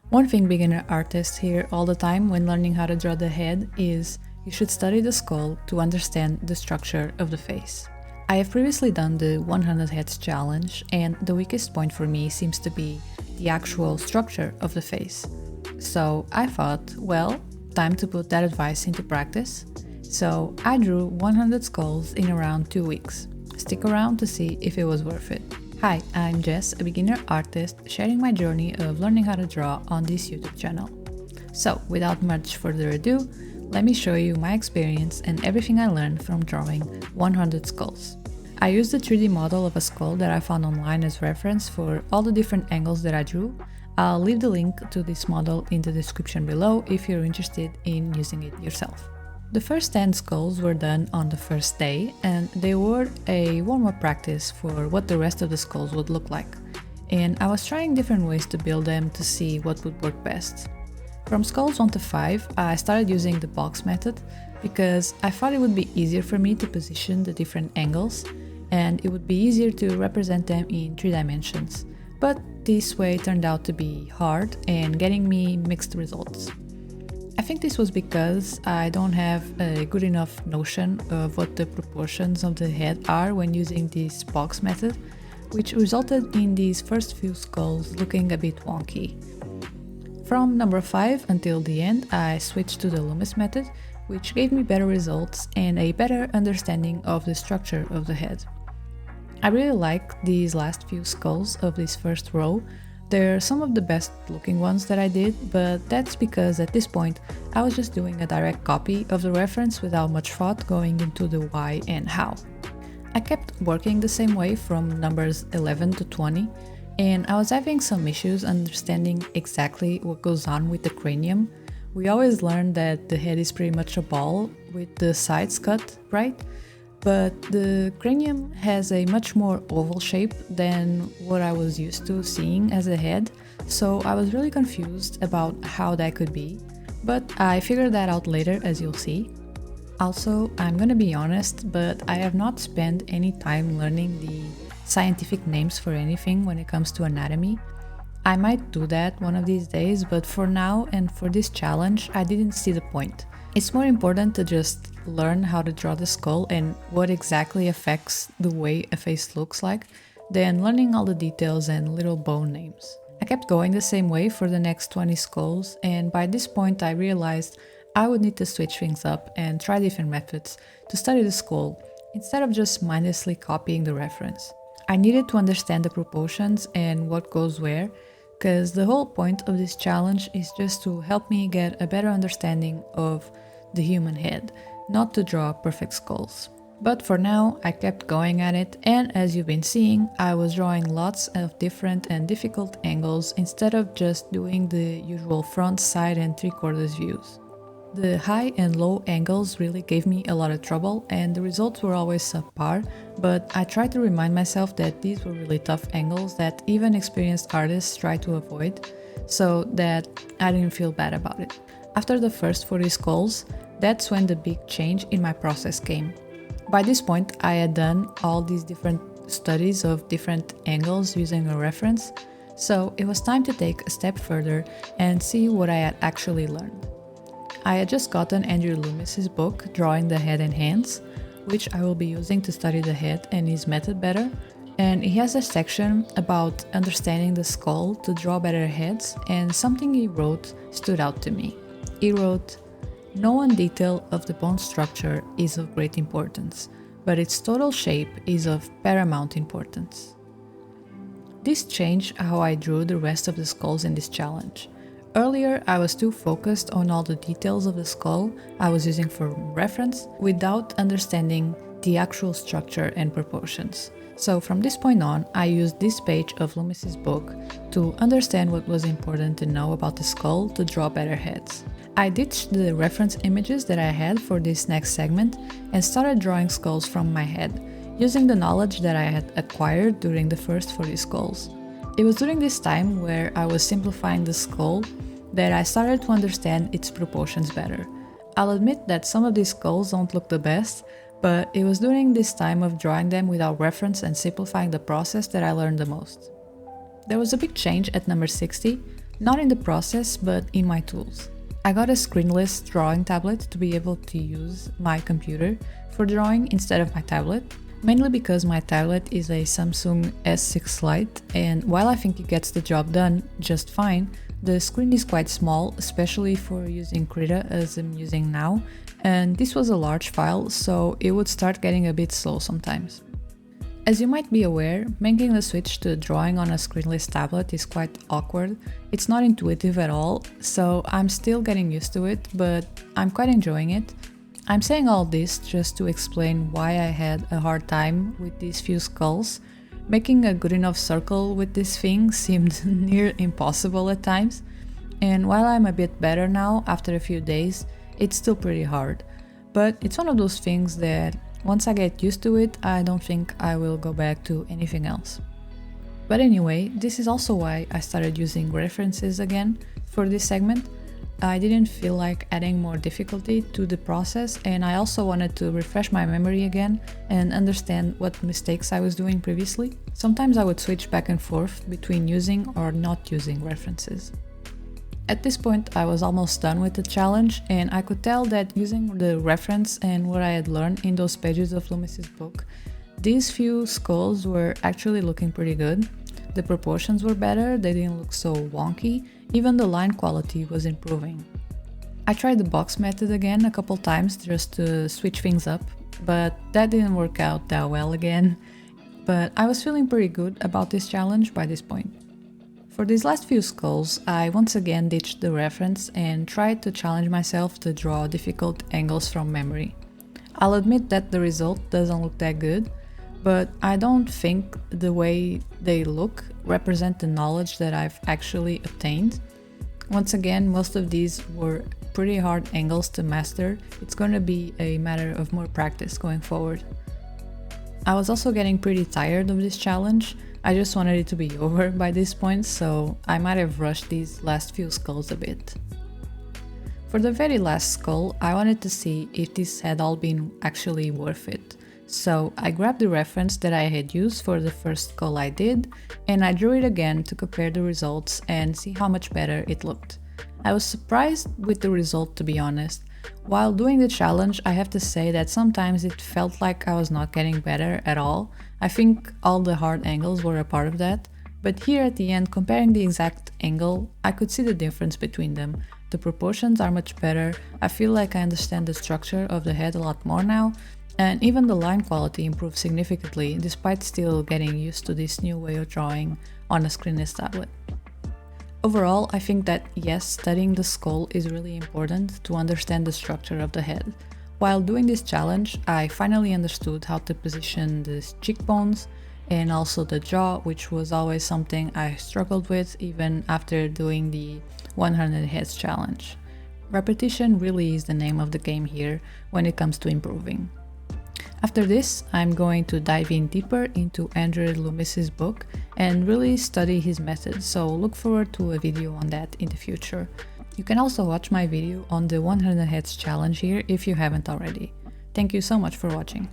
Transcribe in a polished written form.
One thing beginner artists hear all the time when learning how to draw the head is you should study the skull to understand the structure of the face. I have previously done the 100 heads challenge, and the weakest point for me seems to be the actual structure of the face. So I thought, well, time to put that advice into practice. So I drew 100 skulls in around 2 weeks. Stick around to see if it was worth it. Hi, I'm Jess, a beginner artist sharing my journey of learning how to draw on this YouTube channel. So, without much further ado, let me show you my experience and everything I learned from drawing 100 skulls. I used the 3D model of a skull that I found online as reference for all the different angles that I drew. I'll leave the link to this model in the description below if you're interested in using it yourself. The first 10 skulls were done on the first day, and they were a warm-up practice for what the rest of the skulls would look like. And I was trying different ways to build them to see what would work best. From skulls 1 to 5, I started using the box method because I thought it would be easier for me to position the different angles, and it would be easier to represent them in 3 dimensions. But this way turned out to be hard and getting me mixed results. I think this was because I don't have a good enough notion of what the proportions of the head are when using this box method, which resulted in these first few skulls looking a bit wonky. From number 5 until the end, I switched to the Loomis method, which gave me better results and a better understanding of the structure of the head. I really like these last few skulls of this first row. They're some of the best looking ones that I did, but that's because at this point I was just doing a direct copy of the reference without much thought going into the why and how. I kept working the same way from numbers 11 to 20, and I was having some issues understanding exactly what goes on with the cranium. We always learn that the head is pretty much a ball with the sides cut, right? But the cranium has a much more oval shape than what I was used to seeing as a head, so I was really confused about how that could be, but I figured that out later, as you'll see. Also, I'm gonna be honest, but I have not spent any time learning the scientific names for anything when it comes to anatomy. I might do that one of these days, but for now and for this challenge, I didn't see the point. It's more important to just learn how to draw the skull and what exactly affects the way a face looks like than learning all the details and little bone names. I kept going the same way for the next 20 skulls, and by this point I realized I would need to switch things up and try different methods to study the skull instead of just mindlessly copying the reference. I needed to understand the proportions and what goes where, because the whole point of this challenge is just to help me get a better understanding of the human head, not to draw perfect skulls. But for now, I kept going at it, and as you've been seeing, I was drawing lots of different and difficult angles instead of just doing the usual front, side and 3/4 views. The high and low angles really gave me a lot of trouble, and the results were always subpar, but I tried to remind myself that these were really tough angles that even experienced artists try to avoid, so that I didn't feel bad about it. After the first 40 skulls, that's when the big change in my process came. By this point, I had done all these different studies of different angles using a reference, so it was time to take a step further and see what I had actually learned. I had just gotten Andrew Loomis's book, Drawing the Head and Hands, which I will be using to study the head and his method better, and he has a section about understanding the skull to draw better heads, and something he wrote stood out to me. He wrote, "No one detail of the bone structure is of great importance, but its total shape is of paramount importance." This changed how I drew the rest of the skulls in this challenge. Earlier, I was too focused on all the details of the skull I was using for reference without understanding the actual structure and proportions. So from this point on, I used this page of Loomis's book to understand what was important to know about the skull to draw better heads. I ditched the reference images that I had for this next segment and started drawing skulls from my head, using the knowledge that I had acquired during the first 40 skulls. It was during this time where I was simplifying the skull that I started to understand its proportions better. I'll admit that some of these skulls don't look the best, but it was during this time of drawing them without reference and simplifying the process that I learned the most. There was a big change at number 60, Not in the process, but in my tools. I got a screenless drawing tablet to be able to use my computer for drawing instead of my tablet, mainly because my tablet is a Samsung S6 Lite, and while I think it gets the job done just fine, the screen is quite small, especially for using Krita as I'm using now, and this was a large file, so it would start getting a bit slow sometimes. As you might be aware, making the switch to drawing on a screenless tablet is quite awkward. It's not intuitive at all, so I'm still getting used to it, but I'm quite enjoying it. I'm saying all this just to explain why I had a hard time with these few skulls. Making a good enough circle with this thing seemed near impossible at times, and while I'm a bit better now after a few days, it's still pretty hard. But it's one of those things that once I get used to it, I don't think I will go back to anything else. But anyway, this is also why I started using references again for this segment. I didn't feel like adding more difficulty to the process, and I also wanted to refresh my memory again and understand what mistakes I was doing previously. Sometimes I would switch back and forth between using or not using references. At this point, I was almost done with the challenge, and I could tell that using the reference and what I had learned in those pages of Loomis's book, these few skulls were actually looking pretty good. The proportions were better, they didn't look so wonky, even the line quality was improving. I tried the box method again a couple times just to switch things up, but that didn't work out that well again. But I was feeling pretty good about this challenge by this point. For these last few skulls, I once again ditched the reference and tried to challenge myself to draw difficult angles from memory. I'll admit that the result doesn't look that good, but I don't think the way they look represent the knowledge that I've actually obtained. Once again, most of these were pretty hard angles to master. It's going to be a matter of more practice going forward. I was also getting pretty tired of this challenge. I just wanted it to be over by this point, so I might have rushed these last few skulls a bit. For the very last skull, I wanted to see if this had all been actually worth it. So I grabbed the reference that I had used for the first skull I did, and I drew it again to compare the results and see how much better it looked. I was surprised with the result, to be honest. While doing the challenge, I have to say that sometimes it felt like I was not getting better at all. I think all the hard angles were a part of that, but here at the end, comparing the exact angle, I could see the difference between them. The proportions are much better, I feel like I understand the structure of the head a lot more now, and even the line quality improved significantly despite still getting used to this new way of drawing on a screenless tablet. Overall, I think that yes, studying the skull is really important to understand the structure of the head. While doing this challenge, I finally understood how to position the cheekbones and also the jaw, which was always something I struggled with even after doing the 100 heads challenge. Repetition really is the name of the game here when it comes to improving. After this, I'm going to dive in deeper into Andrew Loomis's book and really study his method, so look forward to a video on that in the future. You can also watch my video on the 100 heads challenge here if you haven't already. Thank you so much for watching.